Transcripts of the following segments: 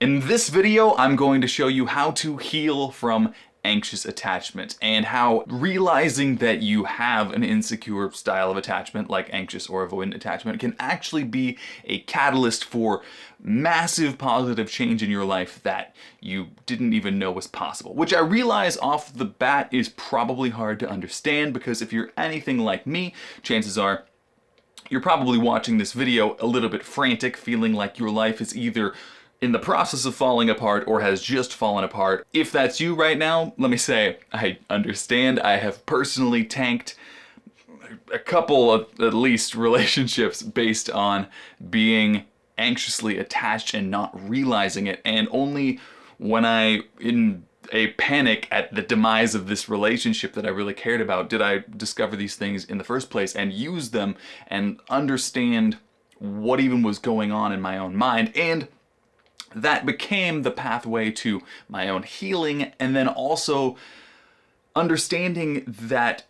In this video, I'm going to show you how to heal from anxious attachment and how realizing that you have an insecure style of attachment, like anxious or avoidant attachment, can actually be a catalyst for massive positive change in your life that you didn't even know was possible. Which I realize off the bat is probably hard to understand, because if you're anything like me, chances are you're probably watching this video a little bit frantic, feeling like your life is either in the process of falling apart or has just fallen apart. If that's you right now, let me say, I understand. I have personally tanked a couple of, at least, relationships based on being anxiously attached and not realizing it, and only when I, in a panic at the demise of this relationship that I really cared about, did I discover these things in the first place and use them and understand what even was going on in my own mind. And that became the pathway to my own healing, and then also understanding that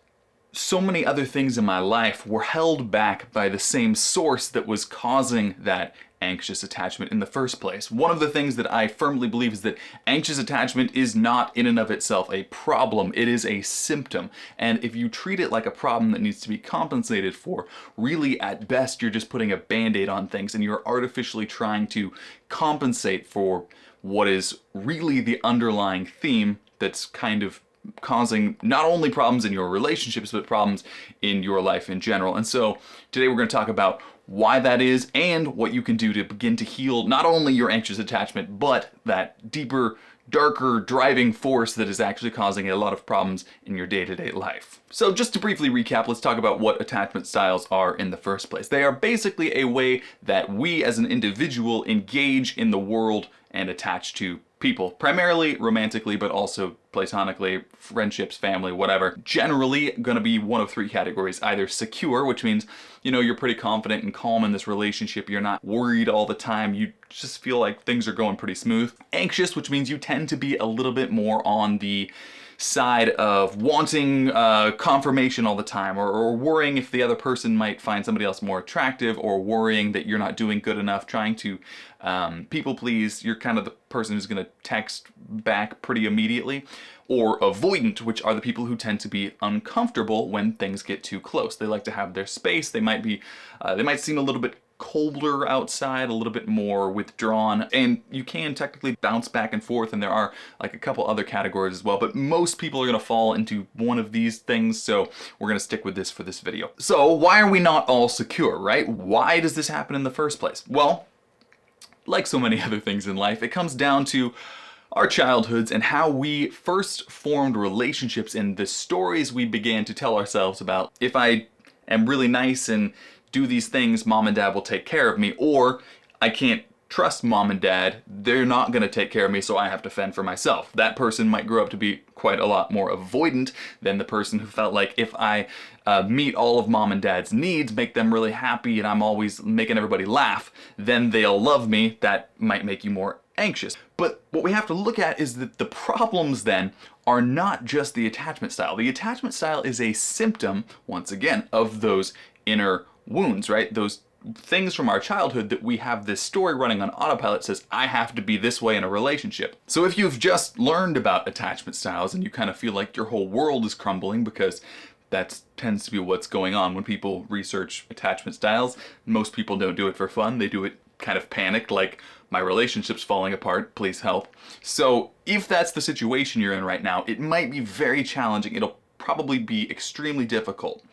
so many other things in my life were held back by the same source that was causing that anxious attachment in the first place. One of the things that I firmly believe is that anxious attachment is not in and of itself a problem. It is a symptom. And if you treat it like a problem that needs to be compensated for, really at best you're just putting a band-aid on things, and you're artificially trying to compensate for what is really the underlying theme that's kind of causing not only problems in your relationships, but problems in your life in general. And so today we're going to talk about why that is and what you can do to begin to heal not only your anxious attachment, but that deeper, darker driving force that is actually causing a lot of problems in your day-to-day life. So just to briefly recap, let's talk about what attachment styles are in the first place. They are basically a way that we as an individual engage in the world and attach to people, primarily romantically, but also platonically, friendships, family, whatever. Generally going to be one of three categories: either secure, which means, you know, you're pretty confident and calm in this relationship, you're not worried all the time, you just feel like things are going pretty smooth. Anxious, which means you tend to be a little bit more on the side of wanting confirmation all the time, or worrying if the other person might find somebody else more attractive, or worrying that you're not doing good enough, trying to people please. You're kind of the person who's going to text back pretty immediately. Or avoidant, which are the people who tend to be uncomfortable when things get too close. They like to have their space. They might be, they might seem a little bit colder outside, a little bit more withdrawn, and you can technically bounce back and forth, and there are like a couple other categories as well, but most people are going to fall into one of these things, so we're going to stick with this for this video. So why are we not all secure, right? Why does this happen in the first place? Well, like so many other things in life, it comes down to our childhoods and how we first formed relationships and the stories we began to tell ourselves about, if I am really nice and do these things, mom and dad will take care of me, or I can't trust mom and dad, they're not going to take care of me, so I have to fend for myself. That person might grow up to be quite a lot more avoidant than the person who felt like if I meet all of mom and dad's needs, make them really happy, and I'm always making everybody laugh, then they'll love me. That might make you more anxious. But what we have to look at is that the problems then are not just the attachment style. The attachment style is a symptom, once again, of those inner wounds, right? Those things from our childhood that we have this story running on autopilot says, I have to be this way in a relationship. So if you've just learned about attachment styles and you kind of feel like your whole world is crumbling, because that tends to be what's going on when people research attachment styles. Most people don't do it for fun. They do it kind of panicked, like, my relationship's falling apart, please help. So if that's the situation you're in right now, it might be very challenging. It'll probably be extremely difficult.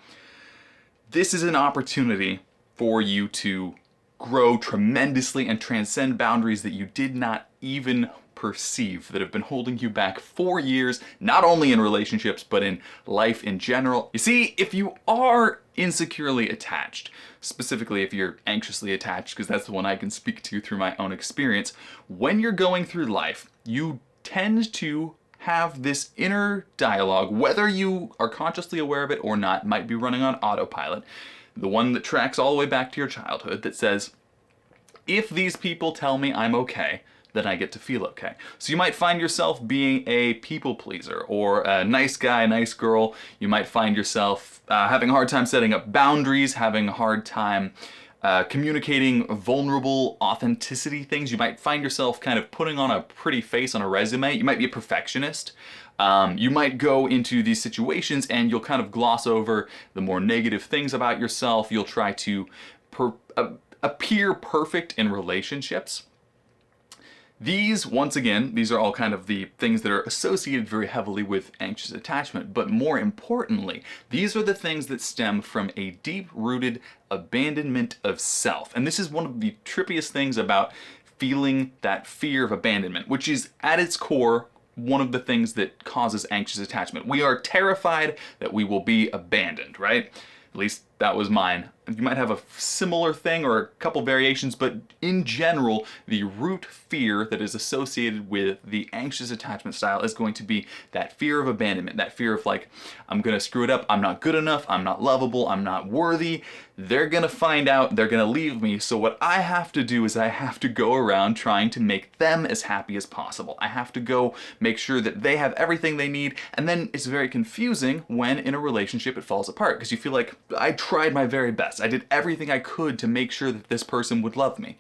This is an opportunity for you to grow tremendously and transcend boundaries that you did not even perceive, that have been holding you back for years, not only in relationships, but in life in general. You see, if you are insecurely attached, specifically if you're anxiously attached, because that's the one I can speak to through my own experience, when you're going through life, you tend to have this inner dialogue, whether you are consciously aware of it or not, might be running on autopilot, the one that tracks all the way back to your childhood, that says, if these people tell me I'm okay, then I get to feel okay. So you might find yourself being a people pleaser, or a nice guy, nice girl. You might find yourself having a hard time setting up boundaries, having a hard time communicating vulnerable authenticity things. You might find yourself kind of putting on a pretty face on a resume. You might be a perfectionist. You might go into these situations and you'll kind of gloss over the more negative things about yourself. You'll try to appear perfect in relationships. These, once again, these are all kind of the things that are associated very heavily with anxious attachment, but more importantly, these are the things that stem from a deep-rooted abandonment of self. And this is one of the trippiest things about feeling that fear of abandonment, which is at its core one of the things that causes anxious attachment. We are terrified that we will be abandoned, right? At least that was mine. You might have a similar thing or a couple variations, but in general, the root fear that is associated with the anxious attachment style is going to be that fear of abandonment, that fear of like, I'm gonna screw it up, I'm not good enough, I'm not lovable, I'm not worthy, they're gonna find out, they're gonna leave me, so what I have to do is I have to go around trying to make them as happy as possible. I have to go make sure that they have everything they need, and then it's very confusing when in a relationship it falls apart, because you feel like, I tried my very best. I did everything I could to make sure that this person would love me.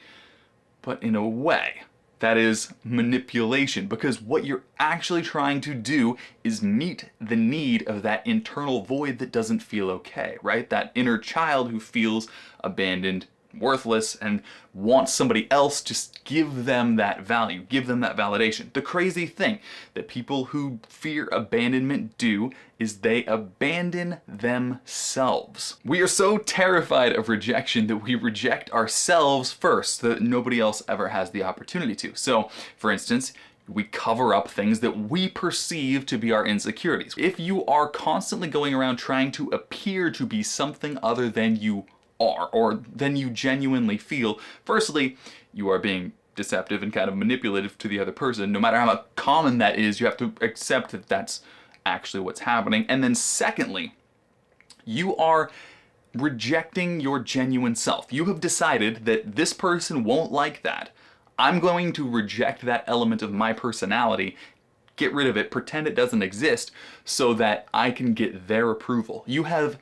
But in a way, that is manipulation, because what you're actually trying to do is meet the need of that internal void that doesn't feel okay, right? That inner child who feels abandoned, worthless, and wants somebody else to give them that value, give them that validation. The crazy thing that people who fear abandonment do is they abandon themselves. We are so terrified of rejection that we reject ourselves first so that nobody else ever has the opportunity to. So, for instance, we cover up things that we perceive to be our insecurities. If you are constantly going around trying to appear to be something other than you are, or than you genuinely feel, firstly, you are being deceptive and kind of manipulative to the other person. No matter how common that is, you have to accept that that's actually what's happening. And then secondly, you are rejecting your genuine self. You have decided that this person won't like that. I'm going to reject that element of my personality, get rid of it, pretend it doesn't exist, so that I can get their approval. You have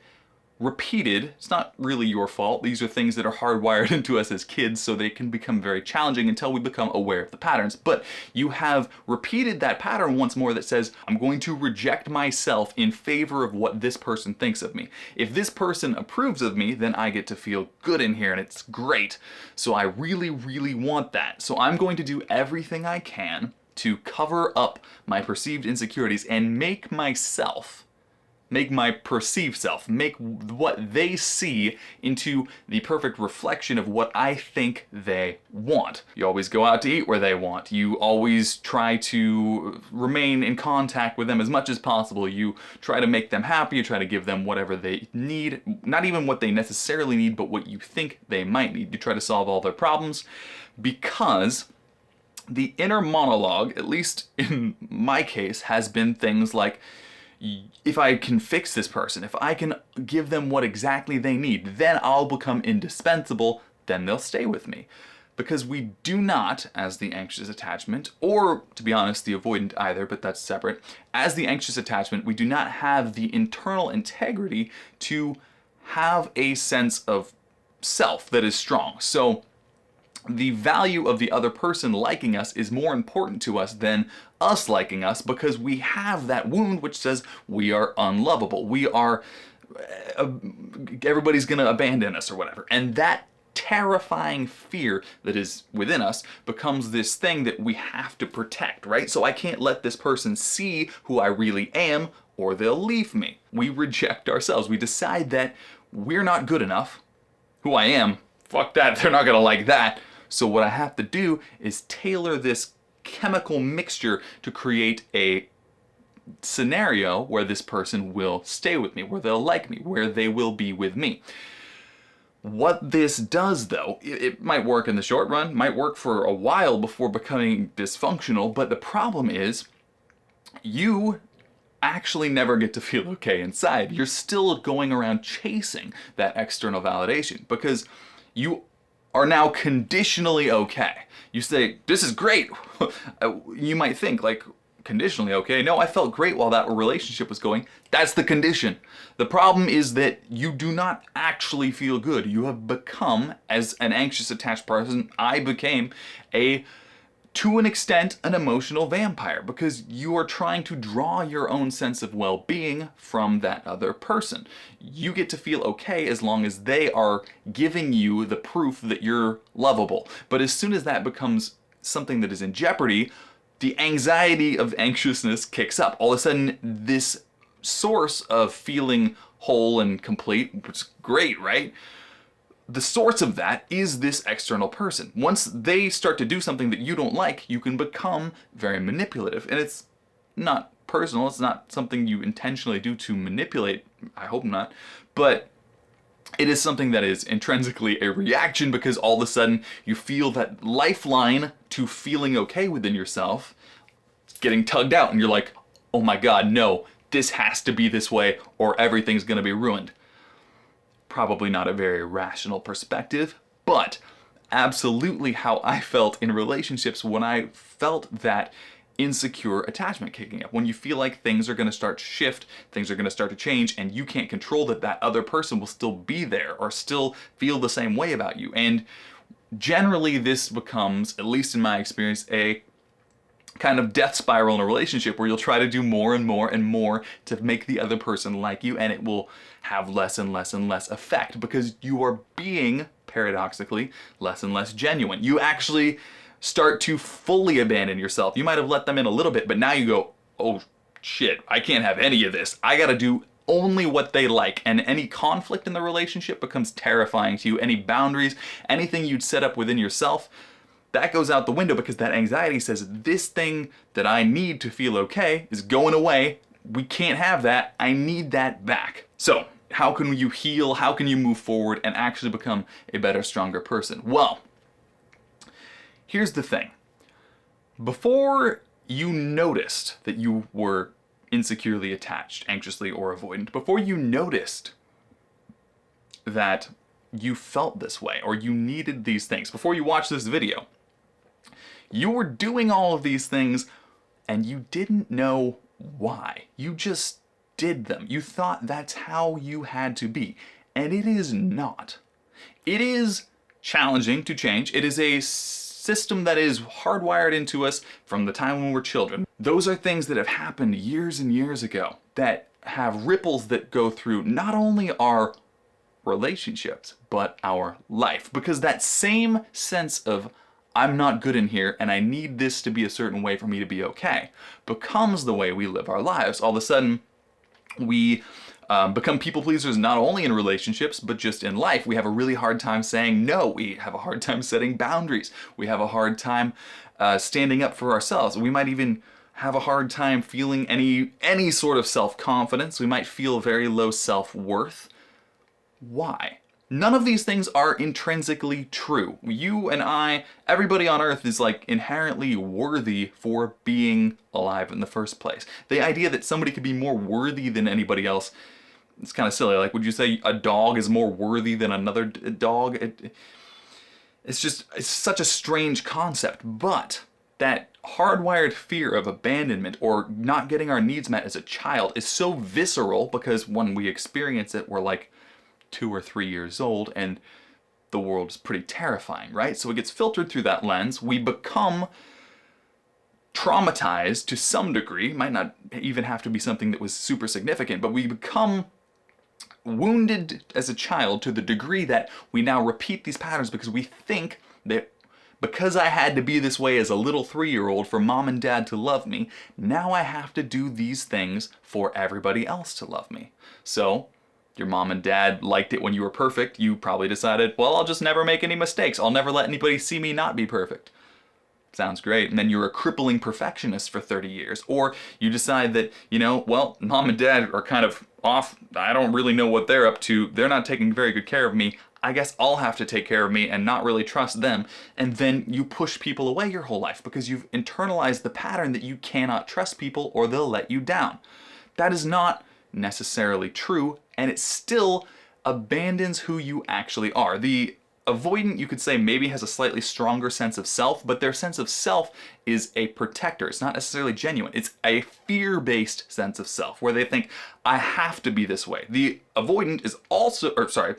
repeated, it's not really your fault, these are things that are hardwired into us as kids, so they can become very challenging until we become aware of the patterns. But you have repeated that pattern once more that says, I'm going to reject myself in favor of what this person thinks of me. If this person approves of me, then I get to feel good in here and it's great. So I really, really want that. So I'm going to do everything I can to cover up my perceived insecurities and make my perceived self, make what they see into the perfect reflection of what I think they want. You always go out to eat where they want. You always try to remain in contact with them as much as possible. You try to make them happy. You try to give them whatever they need. Not even what they necessarily need, but what you think they might need. You try to solve all their problems because the inner monologue, at least in my case, has been things like, if I can fix this person, if I can give them what exactly they need, then I'll become indispensable, then they'll stay with me. Because we do not, as the anxious attachment, or to be honest, the avoidant either, but that's separate, as the anxious attachment, we do not have the internal integrity to have a sense of self that is strong. So the value of the other person liking us is more important to us than us liking us, because we have that wound which says we are unlovable. We are, everybody's gonna abandon us or whatever. And that terrifying fear that is within us becomes this thing that we have to protect, right? So I can't let this person see who I really am or they'll leave me. We reject ourselves. We decide that we're not good enough. Who I am, fuck that, they're not gonna like that. So what I have to do is tailor this chemical mixture to create a scenario where this person will stay with me, where they'll like me, where they will be with me. What this does though, it might work in the short run, might work for a while before becoming dysfunctional, but the problem is you actually never get to feel okay inside. You're still going around chasing that external validation because you are now conditionally okay. You say, this is great. You might think like, conditionally okay. No, I felt great while that relationship was going. That's the condition. The problem is that you do not actually feel good. You have become, as an anxious attached person, I became to an extent, an emotional vampire, because you are trying to draw your own sense of well-being from that other person. You get to feel okay as long as they are giving you the proof that you're lovable. But as soon as that becomes something that is in jeopardy, the anxiety of anxiousness kicks up. All of a sudden, this source of feeling whole and complete, which is great, right? The source of that is this external person. Once they start to do something that you don't like, you can become very manipulative. And it's not personal, it's not something you intentionally do to manipulate, I hope not, but it is something that is intrinsically a reaction because all of a sudden you feel that lifeline to feeling okay within yourself getting tugged out, and you're like, oh my god, no, this has to be this way or everything's gonna be ruined. Probably not a very rational perspective, but absolutely how I felt in relationships when I felt that insecure attachment kicking up. When you feel like things are going to start to shift, things are going to start to change, and you can't control that other person will still be there or still feel the same way about you. And generally this becomes, at least in my experience, a kind of death spiral in a relationship where you'll try to do more and more and more to make the other person like you, and it will have less and less and less effect because you are being, paradoxically, less and less genuine. You actually start to fully abandon yourself. You might have let them in a little bit, but now you go, oh shit, I can't have any of this. I gotta do only what they like, and any conflict in the relationship becomes terrifying to you. Any boundaries, anything you'd set up within yourself, that goes out the window because that anxiety says, this thing that I need to feel okay is going away. We can't have that. I need that back. So, how can you heal? How can you move forward and actually become a better, stronger person? Well, here's the thing. Before you noticed that you were insecurely attached, anxiously or avoidant, before you noticed that you felt this way or you needed these things, before you watched this video, you were doing all of these things and you didn't know why. You just did them. You thought that's how you had to be. And it is not. It is challenging to change. It is a system that is hardwired into us from the time when we're children. Those are things that have happened years and years ago that have ripples that go through not only our relationships, but our life. Because that same sense of I'm not good in here and I need this to be a certain way for me to be okay becomes the way we live our lives. All of a sudden, we become people pleasers not only in relationships, but just in life. We have a really hard time saying no. We have a hard time setting boundaries. We have a hard time standing up for ourselves. We might even have a hard time feeling any sort of self-confidence. We might feel very low self-worth. Why? None of these things are intrinsically true. You and I, everybody on earth is like inherently worthy for being alive in the first place. The idea that somebody could be more worthy than anybody else, it's kind of silly. Like, would you say a dog is more worthy than another dog? It's such a strange concept, but that hardwired fear of abandonment or not getting our needs met as a child is so visceral because when we experience it, we're like 2 or 3 years old and the world is pretty terrifying, right? So it gets filtered through that lens. We become traumatized to some degree. Might not even have to be something that was super significant, but we become wounded as a child to the degree that we now repeat these patterns because we think that because I had to be this way as a little 3-year-old for mom and dad to love me, now I have to do these things for everybody else to love me. So your mom and dad liked it when you were perfect. You probably decided, well, I'll just never make any mistakes. I'll never let anybody see me not be perfect. Sounds great. And then you're a crippling perfectionist for 30 years. Or you decide that, well, mom and dad are kind of off. I don't really know what they're up to. They're not taking very good care of me. I guess I'll have to take care of me and not really trust them. And then you push people away your whole life because you've internalized the pattern that you cannot trust people or they'll let you down. That is not necessarily true, and it still abandons who you actually are. The avoidant, you could say, maybe has a slightly stronger sense of self, but their sense of self is a protector. It's not necessarily genuine. It's a fear-based sense of self, where they think, I have to be this way. The avoidant is also,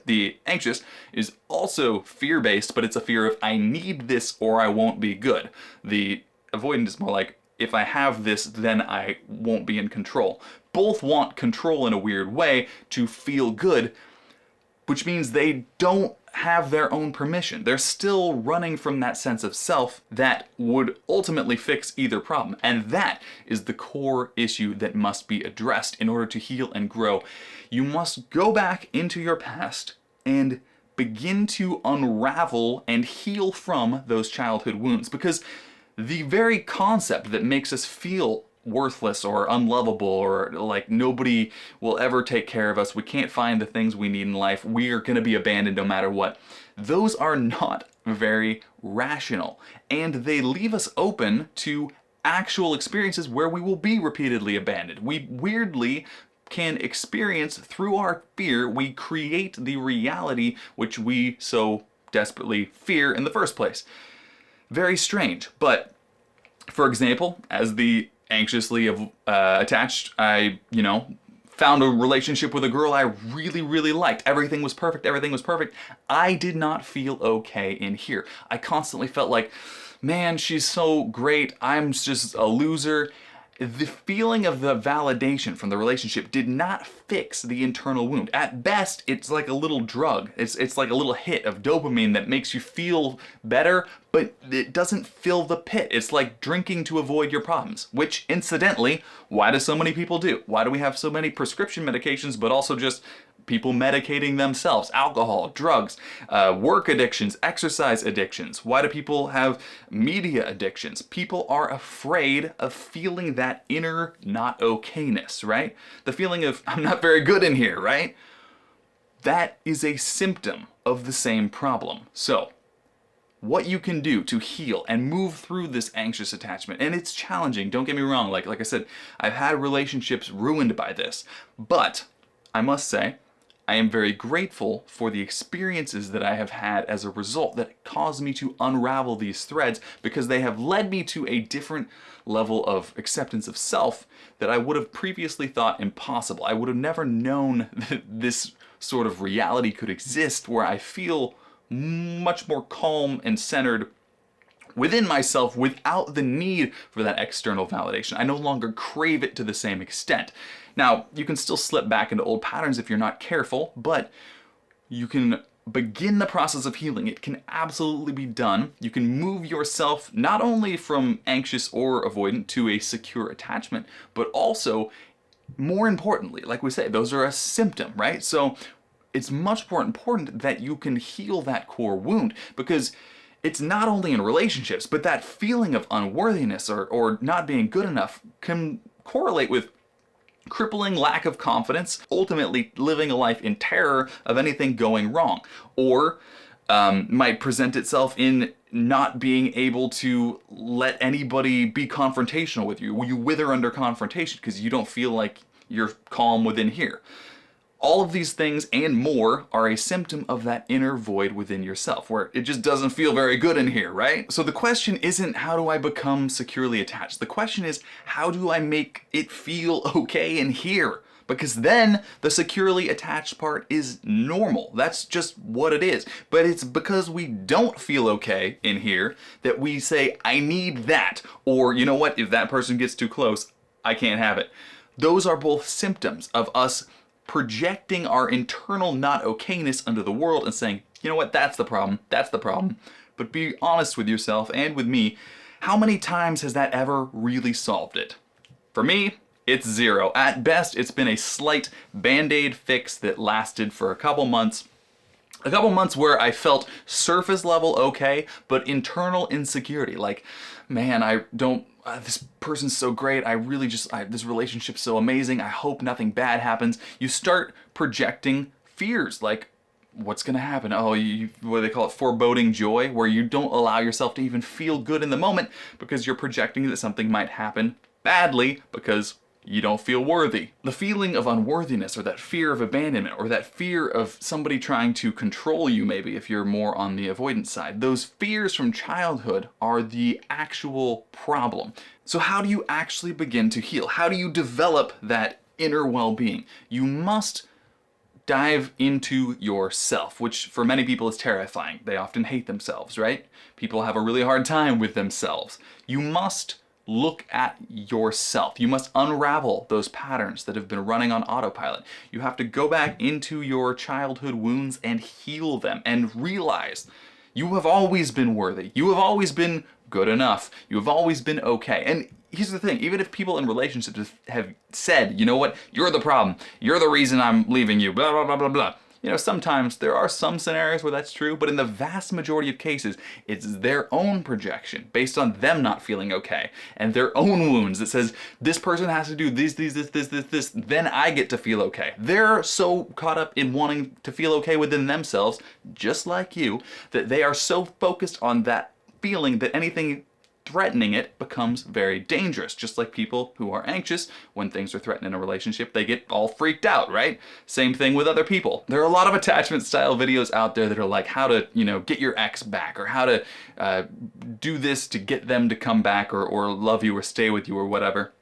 the anxious is also fear-based, but it's a fear of, I need this or I won't be good. The avoidant is more like, if I have this, then I won't be in control. Both want control in a weird way to feel good, which means they don't have their own permission. They're still running from that sense of self that would ultimately fix either problem. And that is the core issue that must be addressed in order to heal and grow. You must go back into your past and begin to unravel and heal from those childhood wounds, because the very concept that makes us feel worthless or unlovable or like nobody will ever take care of us, we can't find the things we need in life, we are going to be abandoned no matter what, those are not very rational, and they leave us open to actual experiences where we will be repeatedly abandoned. We weirdly can experience, through our fear, we create the reality which we so desperately fear in the first place. Very strange. But for example, as the anxiously attached, I, found a relationship with a girl I really, really liked. Everything was perfect. Everything was perfect. I did not feel okay in here. I constantly felt like, man, she's so great. I'm just a loser. The feeling of the validation from the relationship did not fix the internal wound. At best, it's like a little drug. It's like a little hit of dopamine that makes you feel better, but it doesn't fill the pit. It's like drinking to avoid your problems, which, incidentally, why do so many people do? Why do we have so many prescription medications, but also just people medicating themselves? Alcohol, drugs, work addictions, exercise addictions. Why do people have media addictions? People are afraid of feeling that inner not okayness, right? The feeling of, I'm not very good in here, right? That is a symptom of the same problem. So, what you can do to heal and move through this anxious attachment, and it's challenging, don't get me wrong, like I said, I've had relationships ruined by this, but I must say, I am very grateful for the experiences that I have had as a result that caused me to unravel these threads, because they have led me to a different level of acceptance of self that I would have previously thought impossible. I would have never known that this sort of reality could exist, where I feel much more calm and centered within myself without the need for that external validation. I no longer crave it to the same extent. Now, you can still slip back into old patterns if you're not careful, but you can begin the process of healing. It can absolutely be done. You can move yourself not only from anxious or avoidant to a secure attachment, but also, more importantly, like we say, those are a symptom, right? So it's much more important that you can heal that core wound, because it's not only in relationships, but that feeling of unworthiness or not being good enough can correlate with crippling lack of confidence, ultimately living a life in terror of anything going wrong, or might present itself in not being able to let anybody be confrontational with you. You wither under confrontation because you don't feel like you're calm within here. All of these things and more are a symptom of that inner void within yourself, where it just doesn't feel very good in here, right? So the question isn't, how do I become securely attached? The question is, how do I make it feel okay in here? Because then the securely attached part is normal. That's just what it is. But it's because we don't feel okay in here that we say, I need that. Or, you know what, if that person gets too close, I can't have it. Those are both symptoms of us projecting our internal not okayness onto the world and saying, you know what, that's the problem. But be honest with yourself and with me, how many times has that ever really solved it? For me, it's 0. At best, it's been a slight band-aid fix that lasted for a couple months. A couple months where I felt surface level okay, but internal insecurity. Like, man, this person's so great. This relationship's so amazing. I hope nothing bad happens. You start projecting fears like, what's gonna happen? Oh, what do they call it? Foreboding joy, where you don't allow yourself to even feel good in the moment because you're projecting that something might happen badly because you don't feel worthy. The feeling of unworthiness, or that fear of abandonment, or that fear of somebody trying to control you, maybe if you're more on the avoidance side, those fears from childhood are the actual problem. So how do you actually begin to heal? How do you develop that inner well-being? You must dive into yourself, which for many people is terrifying. They often hate themselves, right? People have a really hard time with themselves. You must look at yourself. You must unravel those patterns that have been running on autopilot. You have to go back into your childhood wounds and heal them and realize you have always been worthy. You have always been good enough. You have always been okay. And here's the thing, even if people in relationships have said, you know what, you're the problem, you're the reason I'm leaving you, blah, blah, blah, blah, blah. You know, sometimes there are some scenarios where that's true, but in the vast majority of cases, it's their own projection based on them not feeling okay and their own wounds that says, this person has to do this, then I get to feel okay. They're so caught up in wanting to feel okay within themselves, just like you, that they are so focused on that feeling that anything threatening it becomes very dangerous. Just like people who are anxious, when things are threatened in a relationship, they get all freaked out, right? Same thing with other people. There are a lot of attachment style videos out there that are like how to, you know, get your ex back, or how to do this to get them to come back, or love you or stay with you or whatever.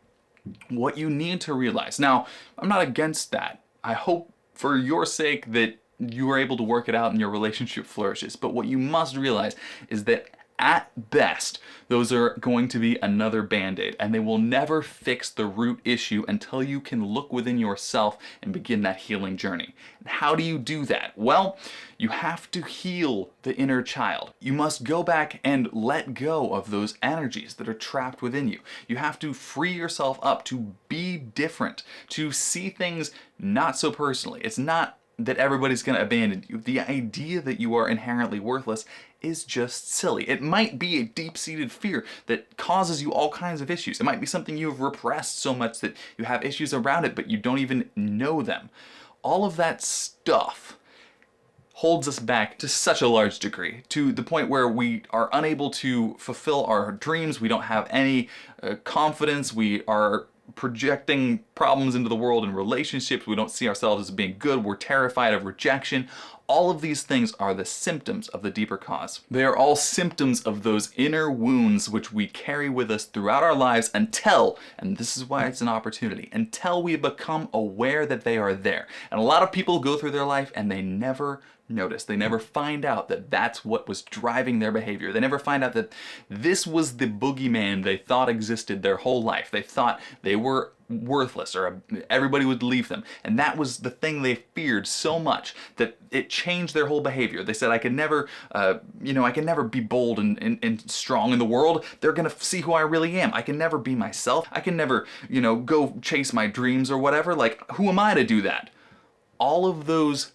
What you need to realize, now, I'm not against that. I hope for your sake that you are able to work it out and your relationship flourishes. But what you must realize is that at best, those are going to be another band-aid, and they will never fix the root issue until you can look within yourself and begin that healing journey. And how do you do that? Well, you have to heal the inner child. You must go back and let go of those energies that are trapped within you. You have to free yourself up to be different, to see things not so personally. It's not that everybody's going to abandon you. The idea that you are inherently worthless is just silly. It might be a deep-seated fear that causes you all kinds of issues. It might be something you've repressed so much that you have issues around it, but you don't even know them. All of that stuff holds us back to such a large degree, to the point where we are unable to fulfill our dreams. We don't have any confidence. We are projecting problems into the world in relationships. We don't see ourselves as being good. We're terrified of rejection. All of these things are the symptoms of the deeper cause. They are all symptoms of those inner wounds which we carry with us throughout our lives until, and this is why it's an opportunity, until we become aware that they are there. And a lot of people go through their life and they never notice. They never find out that that's what was driving their behavior. They never find out that this was the boogeyman they thought existed their whole life. They thought they were worthless, or everybody would leave them. And that was the thing they feared so much that it changed their whole behavior. They said, I can never, I can never be bold and strong in the world. They're gonna see who I really am. I can never be myself. I can never, go chase my dreams or whatever. Like, who am I to do that? All of those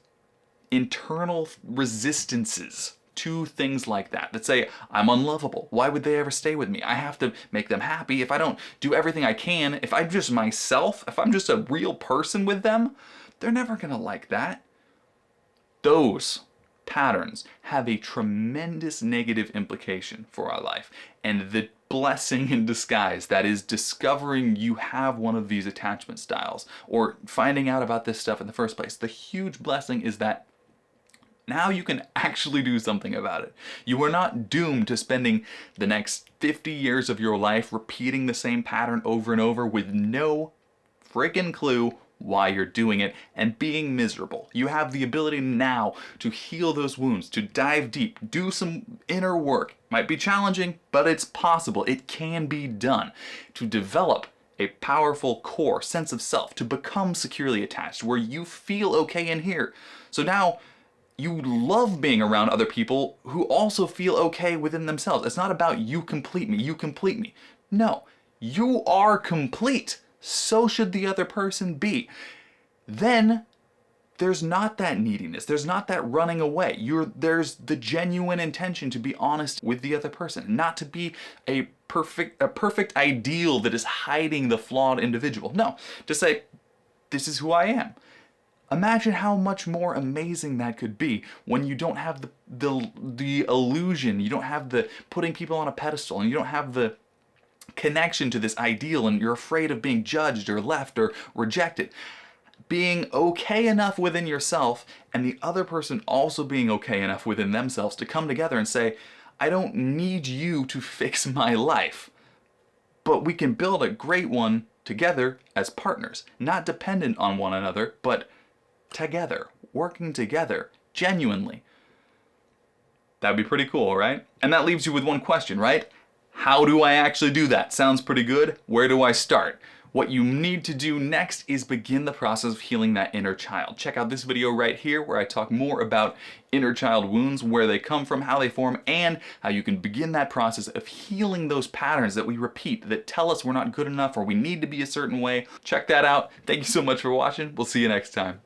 internal resistances to things like that say, I'm unlovable. Why would they ever stay with me? I have to make them happy. If I don't do everything I can, if I'm just myself, if I'm just a real person with them, they're never gonna like that. Those patterns have a tremendous negative implication for our life. And the blessing in disguise that is discovering you have one of these attachment styles, or finding out about this stuff in the first place, the huge blessing is that now you can actually do something about it. You are not doomed to spending the next 50 years of your life repeating the same pattern over and over with no freaking clue why you're doing it and being miserable. You have the ability now to heal those wounds, to dive deep, do some inner work. Might be challenging, but it's possible. It can be done. To develop a powerful core sense of self, to become securely attached, where you feel okay in here. So now you love being around other people who also feel okay within themselves. It's not about you complete me, you complete me. No, you are complete. So should the other person be. Then there's not that neediness. There's not that running away. There's the genuine intention to be honest with the other person, not to be a perfect ideal that is hiding the flawed individual. No, to say, this is who I am. Imagine how much more amazing that could be when you don't have the illusion, you don't have the putting people on a pedestal, and you don't have the connection to this ideal and you're afraid of being judged or left or rejected. Being okay enough within yourself and the other person also being okay enough within themselves to come together and say, I don't need you to fix my life, but we can build a great one together as partners, not dependent on one another, but together, working together, genuinely. That'd be pretty cool, right? And that leaves you with one question, right? How do I actually do that? Sounds pretty good. Where do I start? What you need to do next is begin the process of healing that inner child. Check out this video right here where I talk more about inner child wounds, where they come from, how they form, and how you can begin that process of healing those patterns that we repeat that tell us we're not good enough or we need to be a certain way. Check that out. Thank you so much for watching. We'll see you next time.